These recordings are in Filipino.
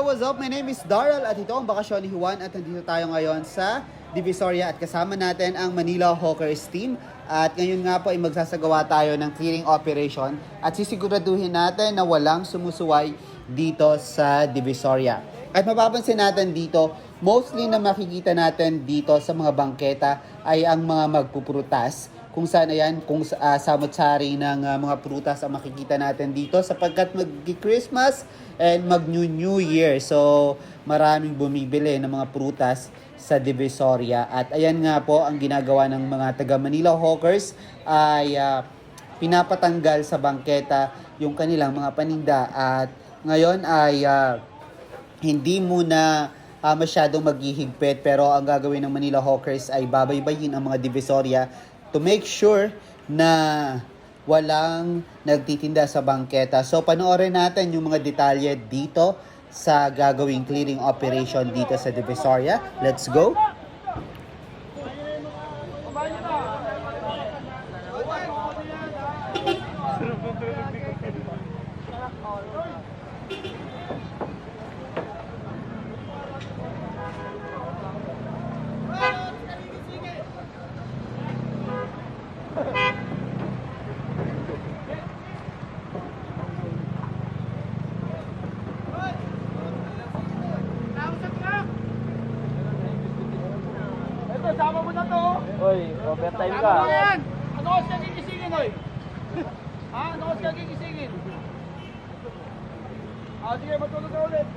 what's up? My name is Daryl at ito ang bakasyon ni Juan at nandito tayo ngayon sa Divisoria at kasama natin ang Manila Hawkers team. At ngayon nga po ay magsasagawa tayo ng clearing operation at sisiguraduhin natin na walang sumusuway dito sa Divisoria. At mapapansin natin dito, mostly na makikita natin dito sa mga bangketa ay ang mga magpuprutas. Kung saan ayan, kung samot-sari ng mga prutas ang makikita natin dito sapagkat mag-Christmas and mag-New Year. So, maraming bumibili ng mga prutas sa Divisoria. At ayan nga po, ang ginagawa ng mga taga Manila Hawkers ay pinapatanggal sa bangketa yung kanilang mga paninda. At ngayon ay hindi muna masyadong maghihigpit, pero ang gagawin ng Manila Hawkers ay babaybayin ang mga Divisoria to make sure na walang nagtitinda sa bangketa. So panoorin natin yung mga detalye dito sa gagawing clearing operation dito sa Divisoria. Let's go! Sama mo na to. Oy, overtime ka. Tama mo yan. Ano ko siya gigisingin, oy? Ha? Ano ko siya gigisingin? Sige, matulog ka ulit.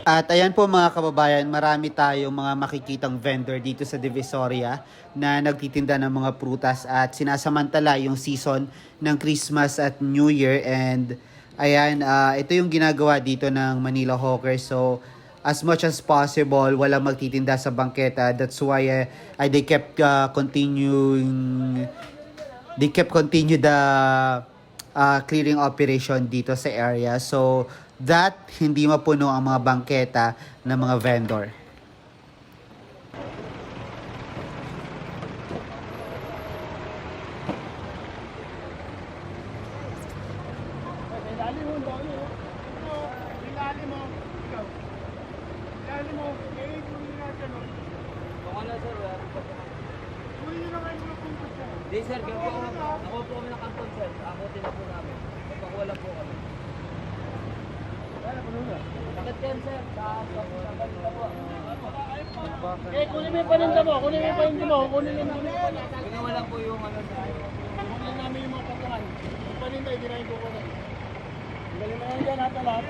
At ayan po mga kababayan, marami tayong mga makikitang vendor dito sa Divisoria na nagtitinda ng mga prutas at sinasamantala yung season ng Christmas at New Year. And ayan, ito yung ginagawa dito ng Manila Hawkers. So as much as possible, walang magtitinda sa bangketa. That's why they kept continue the clearing operation dito sa area. So that hindi mapuno ang mga bangketa ng mga vendor. Di sir, ako po kami ng kanton sir. Ako din po namin. Pagwala po kami. Bakit yan sir? Kunin mo yung paninda mo. Kunin mo yung paninda mo. Kunin mo yung paninda. Pinawala po yung ano sir. Kunin namin yung mga pagkakan. Yung paninda, hindi na yung kukunin. Galing na yan dyan natin lahat.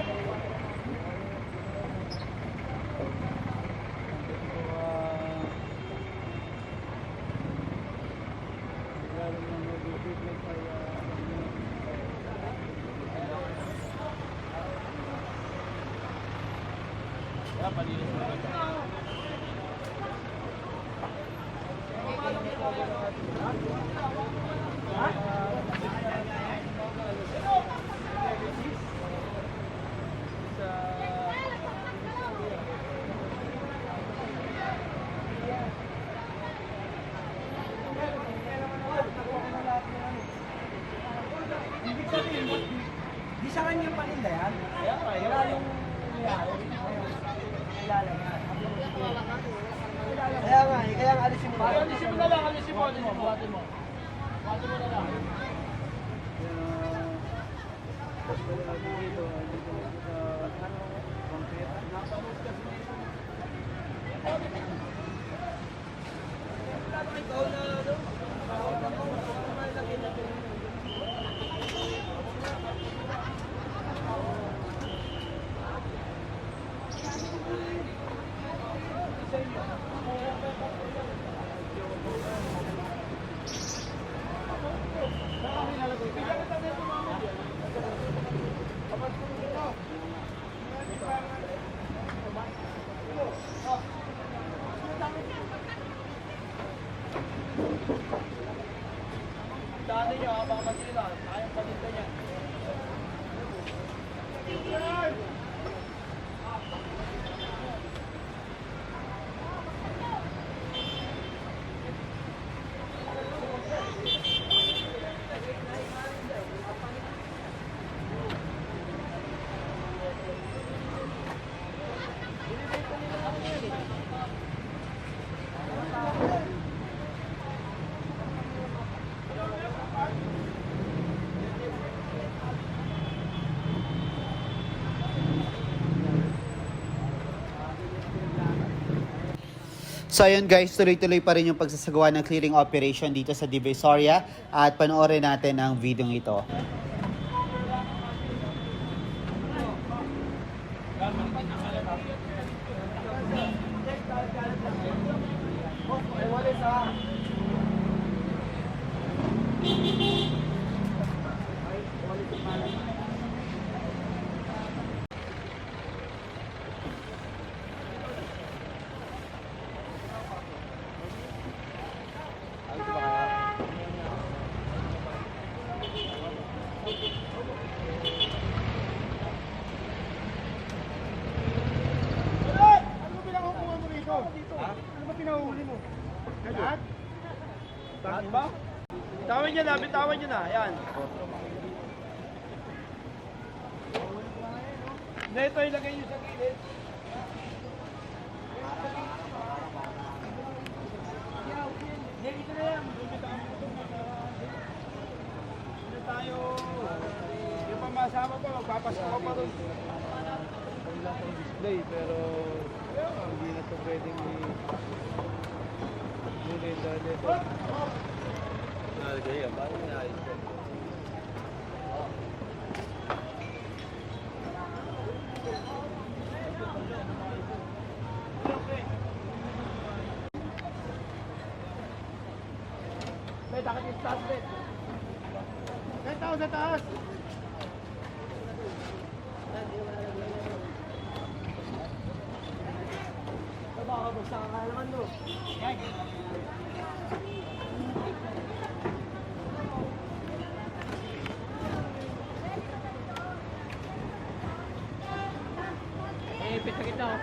Di sa kanya paninda yan? Wala yung kilala niya. Kaya nga alisin mo. Alisin mo na lang, alisin mo. Buhatin mo. Buhatin mo na lang. So ayun guys, tuloy-tuloy pa rin yung pagsasagawa ng clearing operation dito sa Divisoria at panoorin natin ang video ito. Ano ba pinakukuha mo rito? Ano ba pinahuli mo? Lahat? Lahat ba? Bitawan nyo na. Yan. Hindi, ito ilagay nyo sa gilid. Hindi, ito na yan. Hindi tayo. Yung pamasama pa, magpapasko ka pa rin. Wala pang display pero hindi na ito pwedeng i-muli dahil ito. Nalagay yan, paano naayos ko? Bet, takot yung taas, Bet. Bet, tao sa taas. Baka bagsak ka naman, no? Yan. Ipit na kita, oh.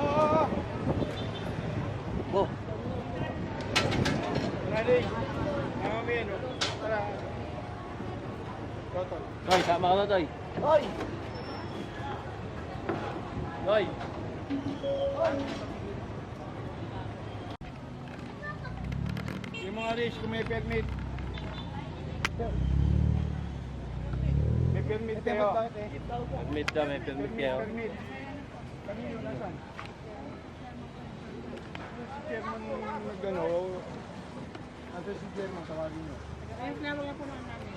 Oo. Oh, Ready? Tama mo yan, oh. Tara. Total. Toy, sama ka na, Toy. Hoy! Toy! Yung mga race kung may permit. May permit kayo. Permit na, may permit kayo. Permit. Kanino, nasan? Si chairman nag-ano. Nasan si chairman, tawagin nyo. Ayos na mga po namin.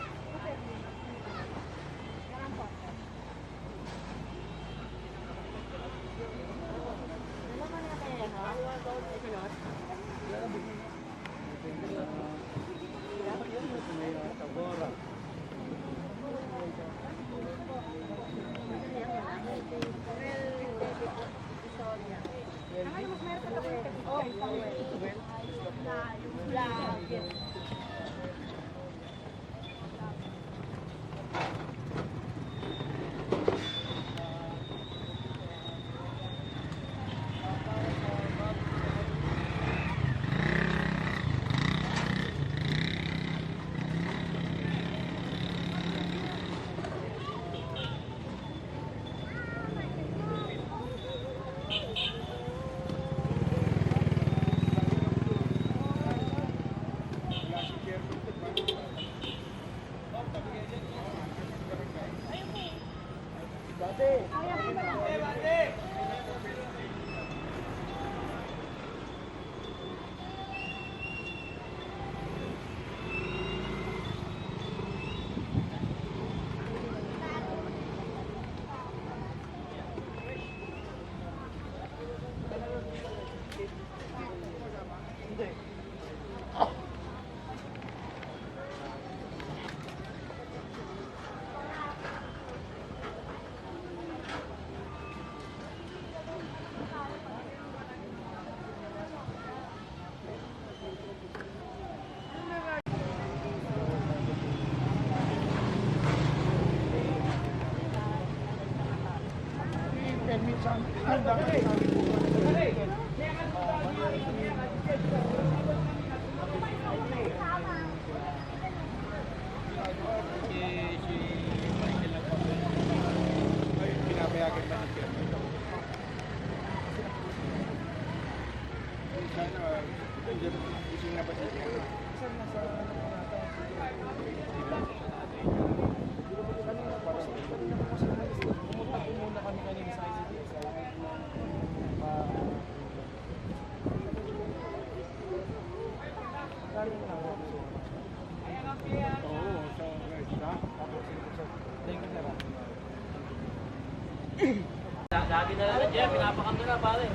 Permit sa dapat. Ay, pinapayagan ba ng chairman? Sana, ising na ba siya? Isang nasa pumunta po muna kami kanina sa ICDS. Oo, so guys, ha? Tapos, thank you, sir. Lagi na lang dyan, pinapakanto na pare.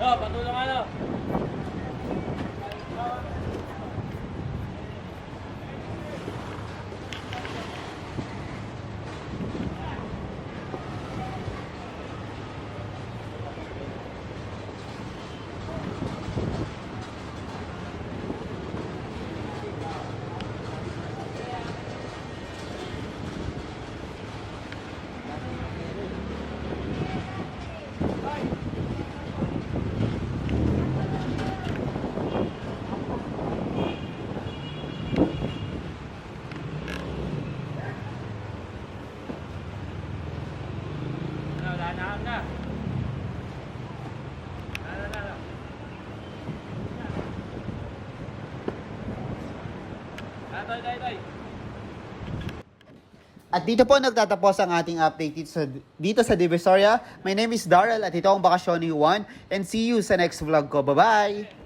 Oh, patulong ano? Wala na. Toy. At dito po nagtatapos ang ating update dito sa Divisoria. My name is Darrell at ito ang bakasyon ni Juan. And see you sa next vlog ko. Bye-bye!